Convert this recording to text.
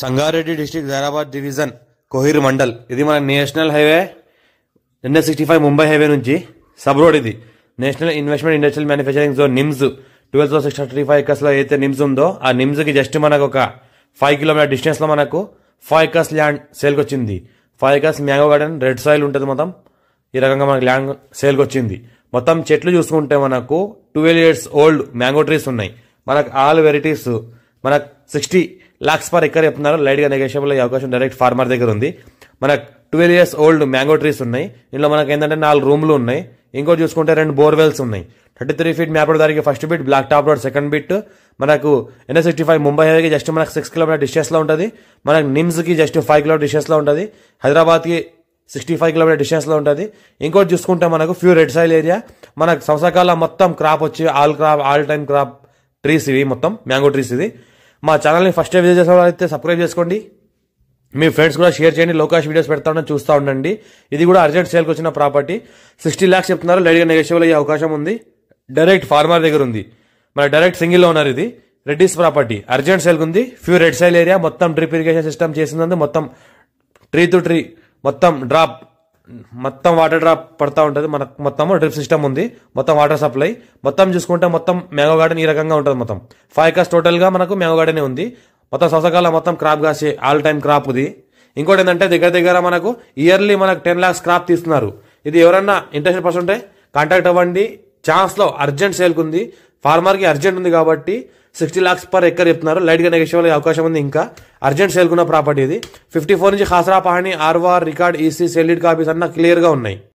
Sangareddy district Zaheerabad division Kohir mandal. ఇది మన national highway NH65 Mumbai highway నుంచి సబ్ రోడ్. ఇది national investment industrial manufacturing zone NIMS 12,635 acres లో అయితే నిమ్స్ ఉందో ఆ నిమ్స్ కి జస్ట్ మనకు ఒక 5 కిలోమీటర్ డిస్టెన్స్ లో మనకు 5 ఎకర్స్ ల్యాండ్ సేల్కి వచ్చింది. 5 acres mango garden, red soil ఉంటుంది. మొత్తం ఈ రకంగా మనకు ల్యాండ్ సేల్కి వచ్చింది. మొత్తం చెట్లు చూసుకుంటే మనకు 12 years ఓల్డ్ మ్యాంగో ట్రీస్ ఉన్నాయి. మనకు ఆల్ వెరైటీస్ మనకు 60 lakhs పర్ ఎకర్ చెప్తున్నారు. లైట్ గా నెగోషియబుల్ అయ్యే అవకాశం డైరెక్ట్ ఫార్మర్ దగ్గర ఉంది. మనకు 12 years ఓల్డ్ మ్యాంగో ట్రీస్ ఉన్నాయి. ఇందులో మనకు ఏంటంటే 4 రూమ్లు ఉన్నాయి. ఇంకోటి చూసుకుంటే 2 బోర్వెల్స్ ఉన్నాయి. 33 feet మ్యాప్ రోడ్ దానికి first bit, black top road second bit. మనకు NH65 ముంబై హైవేకి జస్ట్ మనకు 6 కిలోమీటర్ డిస్టెన్స్ లో ఉంటుంది. మనకు నిమ్స్ కి జస్ట్ 5 కిలోమీటర్ డిస్టెన్స్ లో ఉంటుంది. హైదరాబాద్ కి 65 కిలోమీటర్ డిస్టెన్స్ లో ఉంటుంది. ఇంకోటి చూసుకుంటే మనకు ప్యూర్ రెడ్ సాయిల్ ఏరియా. మనకు సంవత్సరకాల మొత్తం క్రాప్ వచ్చి ఆల్ టైమ్ క్రాప్ ట్రీస్ ఇవి, మొత్తం మ్యాంగో ట్రీస్. ఇది మా ఛానల్ని ఫస్ట్ విజిట్ చేసే వాళ్ళైతే సబ్స్క్రైబ్ చేసుకోండి. మీ ఫ్రెండ్స్ కూడా షేర్ చేయండి. లోకాష్ వీడియోస్ పెడతా ఉండని చూస్తూ ఉండండి. ఇది కూడా అర్జెంట్ సేల్కి వచ్చిన ప్రాపర్టీ. 60 lakhs చెప్తున్నారు. లైట్గా నెగోషియబుల్ అయ్యే అవకాశం ఉంది. డైరెక్ట్ ఫార్మర్ దగ్గర ఉంది. మన డైరెక్ట్ సింగిల్ ఓనర్. ఇది రెడ్డిస్ ప్రాపర్టీ అర్జెంట్ సేల్కి ఉంది. Pure red soil area. మొత్తం డ్రిప్ ఇరిగేషన్ సిస్టమ్ చేసింది. మొత్తం ట్రీ టు ట్రీ మొత్తం డ్రాప్, మొత్తం వాటర్ డ్రాప్ పడతా ఉంటుంది. మనకు మొత్తం డ్రిప్ సిస్టమ్ ఉంది. మొత్తం వాటర్ సప్లై. మొత్తం చూసుకుంటే మొత్తం మ్యాంగో గార్డెన్ ఈ రకంగా ఉంటుంది. మొత్తం 5 acres టోటల్ గా మనకు మ్యాంగో గార్డెన్ ఉంది. మొత్తం సంవత్సరాల మొత్తం క్రాప్ కాసే ఆల్ టైమ్ క్రాప్ ఇది. ఇంకోటి ఏంటంటే దగ్గర మనకు ఇయర్లీ మనకు 10 lakhs క్రాప్ తీస్తున్నారు. ఇది ఎవరన్నా ఇంట్రెస్టెడ్ పర్సన్ ఉంటే కాంటాక్ట్ అవ్వండి. ఛాన్స్ లో అర్జెంట్ సేల్కి ఉంది. ఫార్మర్ కి అర్జెంట్ ఉంది కాబట్టి 60 lakhs పర్ ఎకర్ చెప్తున్నారు. లైట్ గా నెగోషియబుల్ అయ్యే అవకాశం ఉంది. ఇంకా అర్జెంట్ సేల్కున్న ప్రాపర్టీ ఇది. 54 నుంచి ఖాసరా పహాణి, ఆర్వార్, రికార్డ్, ఈసీ, సెల్లిడ్ కాపీస్ అన్న క్లియర్ గా ఉన్నాయి.